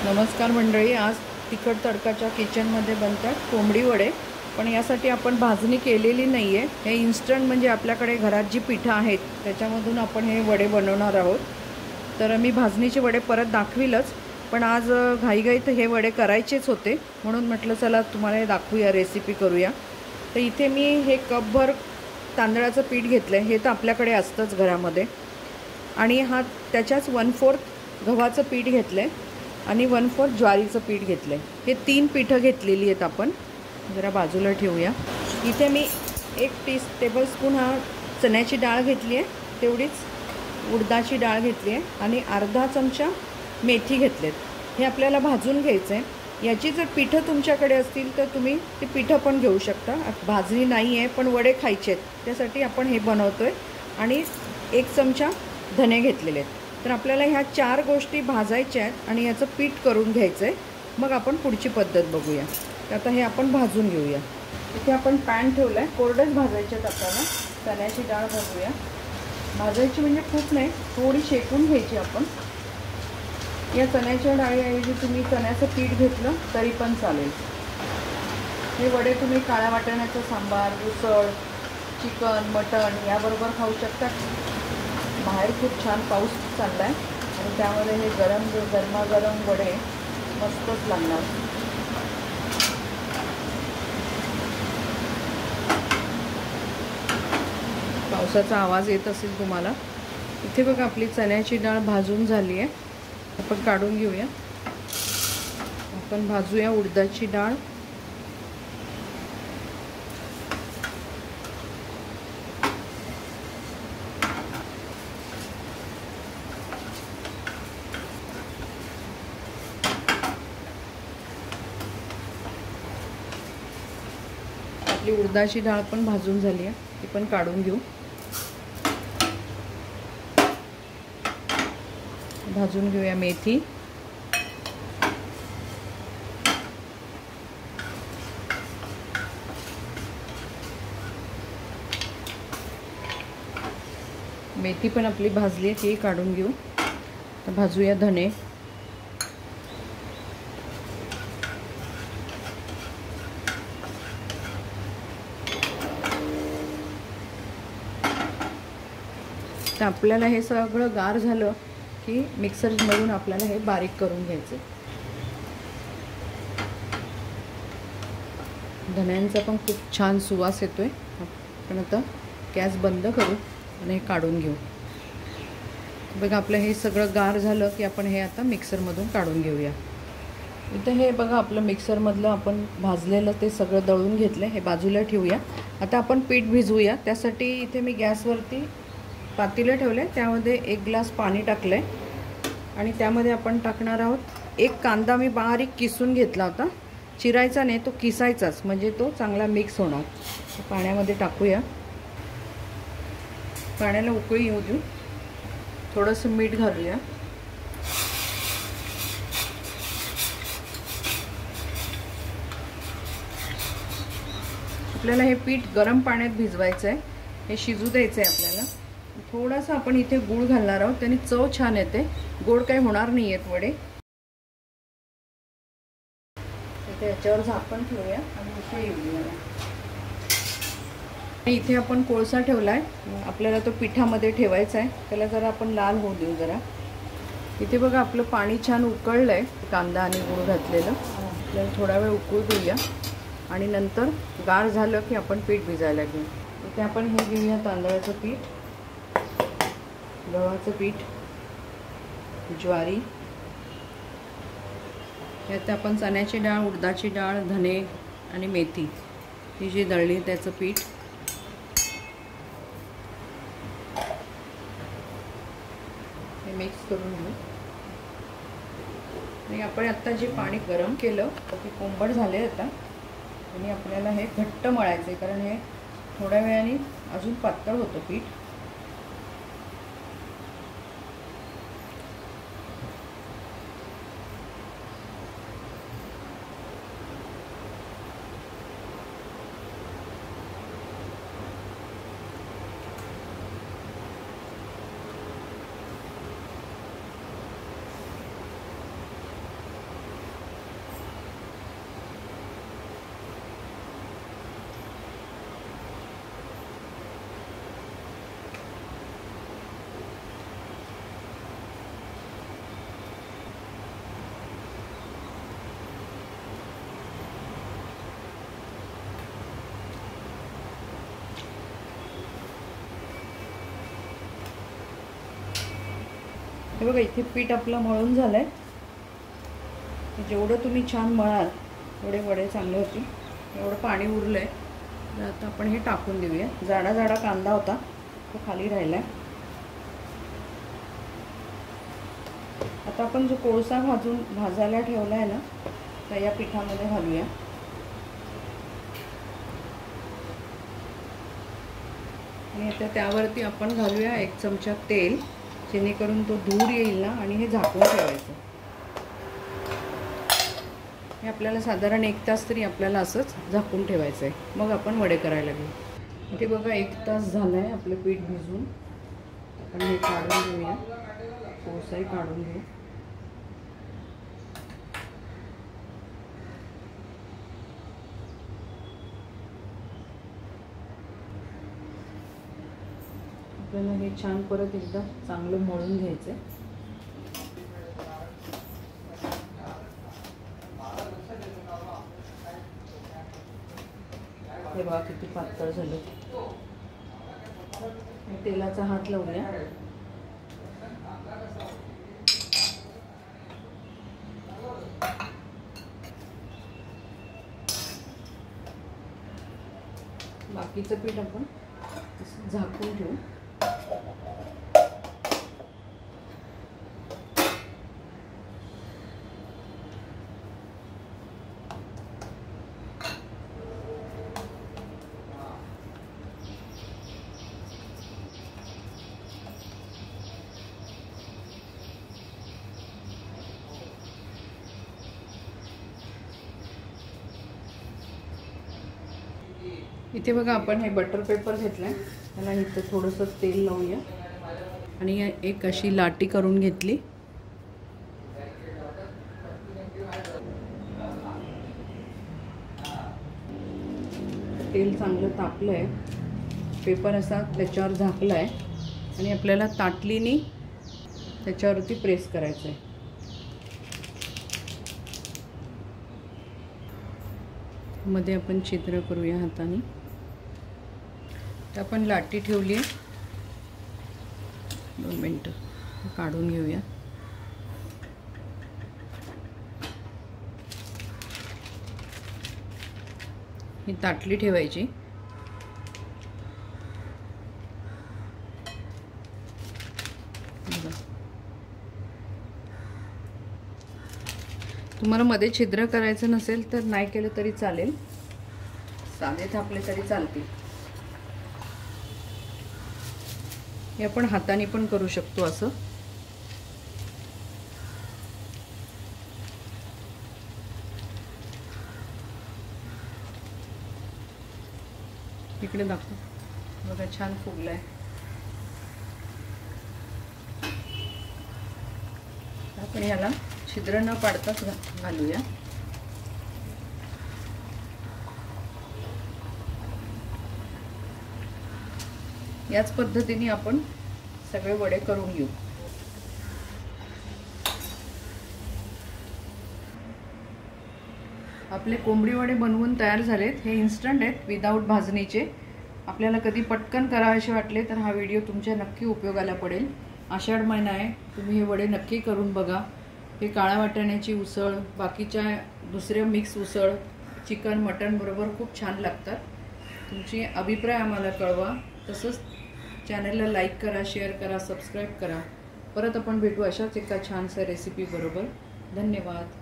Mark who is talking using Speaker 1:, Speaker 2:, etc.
Speaker 1: नमस्कार मंडळी, आज तिखट तडकाच्या किचनमध्ये बनतात कोंबडी वडे. पण यासाठी आपण भाजणी केलेली नाही आहे. हे इन्स्टंट म्हणजे आपल्याकडे घरात जी पिठं आहेत त्याच्यामधून आपण हे वडे बनवणार आहोत. तर मी भाजणीचे वडे परत दाखवीलच, पण आज घाईघाईत हे वडे करायचेच होते म्हणून म्हटलं चला तुम्हाला हे दाखवूया, रेसिपी करूया. तर इथे मी हे कपभर तांदळाचं पीठ घेतलं आहे. हे तर आपल्याकडे असतंच घरामध्ये. आणि हा त्याच्याच 1/4 गव्हाचं पीठ घेतलं आहे आणि 1/4 ज्वारीचं पीठ घेतलं आहे. हे 3 पिठं घेतलेली आहेत. आपण जरा बाजूला ठेवूया. इथे मी 1 टेबलस्पून हा चण्याची डाळ घेतली आहे, तेवढीच उडदाची डाळ घेतली आहे आणि अर्धा चमचा मेथी घेतलेत. हे आपल्याला भाजून घ्यायचं आहे. याची जर पिठं तुमच्याकडे असतील तर तुम्ही ती पिठं पण घेऊ शकता. भाजणी नाही आहे पण वडे खायचे आहेत, त्यासाठी आपण हे बनवतो आहे. आणि 1 चमचा धने घेतलेले आहेत. तर आपल्याला ह्या 4 गोष्टी भाजायच्या आहेत आणि याचं पीठ करून घ्यायचं आहे. मग आपण पुढची पद्धत बघूया. आता हे आपण भाजून घेऊया. इथे आपण पॅन ठेवला आहे, कोरडेच भाजायचे आहेत आपल्याला. चण्याची डाळ भाजूया. भाजायची म्हणजे खूप नाही, थोडी शेकून घ्यायची आपण. या चण्याच्या डाळीऐवजी तुम्ही चण्याचं पीठ घेतलं तरी पण चालेल. हे वडे तुम्ही काळ्या वाटाण्याचा सांबार, उसळ, चिकन, मटण याबरोबर खाऊ शकता. बाहेर खूप छान पाऊस चालला आहे आणि त्यामध्ये हे गरमागरम वडे मस्तच लागणार. पावसाचा आवाज येत असेल तुम्हाला. इथे बघा आपली चण्याची डाळ भाजून झाली आहे. आपण काढून घेऊया. आपण भाजूया उडदाची डाळ. आपली उडदाची डाळ पण भाजून झाली आहे, ती पण काढून घेऊ. भाजून घेऊया मेथी. मेथी पण आपली भाजली आहे, ती काढून घेऊ. तर भाजूया धने. तर आपल्याला हे सगळं गार झालं की मिक्सरमधून आपल्याला हे बारीक करून घ्यायचं. धण्यांचा पण खूप छान सुवास येतोय. आपण आता गॅस बंद करू आणि हे काढून घेऊ. बघा आपलं हे सगळं गार झालं की आपण हे आता मिक्सरमधून काढून घेऊया. इथं हे बघा आपलं मिक्सरमधलं आपण भाजलेलं ते सगळं दळून घेतलं. हे बाजूला ठेवूया. आता आपण पीठ भिजवूया. त्यासाठी इथे मी गॅसवरती पातेलं ठेवलं आहे, त्यामध्ये 1 ग्लास पाणी टाकलं आहे आणि त्यामध्ये आपण टाकणार आहोत 1 कांदा. मी बारीक किसून घेतला होता. चिरायचा नाही, तो किसायचाच, म्हणजे तो चांगला मिक्स होणार. पाण्यामध्ये टाकूया. पाण्याला उकळी येऊ देऊ. थोडंसं मीठ घालूया. आपल्याला हे पीठ गरम पाण्यात भिजवायचं आहे. हे शिजू द्यायचं आहे आपल्याला. थोडासा आपण इथे गूळ घालणार आहोत, त्याने चव छान येते. गोड काही होणार नाही आहेत वडे. इथे याच्यावर झाकण ठेवूया आणि इथे येऊया. इथे आपण कोळसा ठेवला आहे. आपल्याला तो पिठामध्ये ठेवायचा आहे. त्याला जरा आपण लाल होऊ देऊ जरा. इथे बघा आपलं पाणी छान उकळलं आहे. कांदा आणि गूळ घातलेलं आपल्याला थोडा वेळ उकळू देऊया आणि नंतर गार झालं की आपण पीठ भिजायला घेऊ. इथे आपण हे घेऊया तांदळाचं पीठ, गव्हाचं पीठ, ज्वारी. यात आपण चण्याची डाळ, उडदाची डाळ, धने आणि मेथी ही जी दळली त्याचं पीठ. हे मिक्स करून घेऊ. आणि आपण आत्ता जे पाणी गरम केलं ते कोंबट झाले आता आणि आपल्याला हे घट्ट मळायचं आहे, कारण हे थोड्या वेळाने अजून पातळ होतं पीठ. हे बघा इथे पीठ आपलं मळून झालं आहे. जेवढं तुम्ही छान मळाल तेवढे वडे चांगले होतील. एवढं पाणी उरलं आहे, तर आता आपण हे टाकून देऊया. जाडा जाडा कांदा होता तो खाली राहिला आहे. आता आपण जो कोळसा भाजायला ठेवला आहे ना, तर या पिठामध्ये घालूया. आणि आता त्यावरती आपण घालूया 1 चमचा तेल, जेणेकरून तो धूर येईल ना, आणि हे झाकून ठेवायचं. हे आपल्याला साधारण 1 तास तरी आपल्याला असंच झाकून ठेवायचं आहे. मग आपण वडे करायला घेऊ. इथे बघा 1 तास झालं आहे आपलं पीठ भिजून. आपण हे काढून घेऊया, कोळसाही काढून घेऊ. आपल्याला हे छान परत एकदा चांगलं मळून घ्यायचं आहे. हे बघा किती पातळ झालं. तेलाचा हात लावूया. बाकीचं पीठ आपण झाकून ठेवू. इथे बघा आपण हे बटर पेपर घेतलाय, त्याला इथं थोडंसं तेल लावूया आणि एक अशी लाटी करून घेतली. तेल चांगलं तापलं आहे. पेपर असा त्याच्यावर झाकला आहे आणि आपल्याला ताटलीने त्याच्यावरती प्रेस करायचं आहे. मध्ये आपण छिद्र करूया हाताने. तर आपण लाटी ठेवली आहे. 2 मिनटं काढून घेऊया. ही ताटली ठेवायची. तुम्हाला मध्ये छिद्र करायचं नसेल तर नाही केलं तरी चालेल, साधे थापले तरी चालतील. हे आपण हाताने पण करू शकतो असं. इकडे दाखव बघा, छान फुगलाय. आपण याला छिद्र न पाडताच घालूया. याच पद्धतीने आपण सगळे वडे करून घेऊ. आपले कोंबडी वडे बनवून तयार झालेत. हे इन्स्टंट आहेत, विदाऊट भाजणीचे. आपल्याला कधी पटकन करावेसे वाटले तर हा व्हिडिओ तुमच्या नक्की उपयोगाला पडेल. आषाढ महिना आहे, तुम्ही हे वडे नक्की करून बघा. हे काळ्या वाटाण्याची उसळ, बाकीच्या दुसऱ्या मिक्स उसळ, चिकन मटन बरोबर खूप छान लागतात. तुमची अभिप्राय आम्हाला कळवा. तसंच चॅनलला लाईक करा, शेअर करा, सबस्क्राईब करा. परत आपण भेटू अशाच एका छानशा रेसिपी बरोबर. धन्यवाद.